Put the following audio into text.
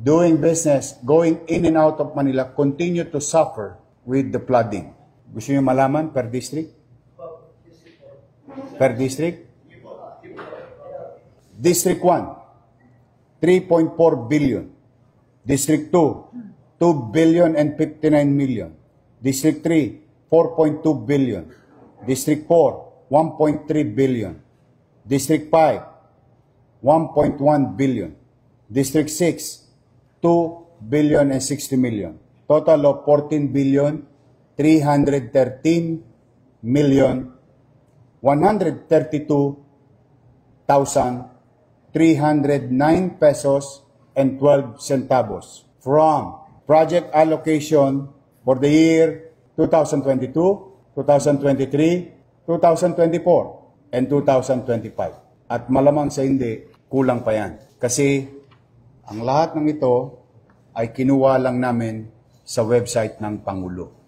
doing business, going in and out of Manila, continue to suffer with the flooding. Gusto niyo malaman per district? Per district? District 1, 3.4 billion. District 2, 2 billion and 59 million. District 3, 4.2 billion. District 4, 1.3 billion. District 5, 1.1 billion. District 6, 2 billion and 60 million. Total of 14 billion, 313 million, 132,309 pesos and 12 centavos from project allocation for the year 2022, 2023, 2024, and 2025. At malamang sa hindi, kulang pa yan. Kasi ang lahat ng ito ay kinuha lang namin sa website ng Pangulo.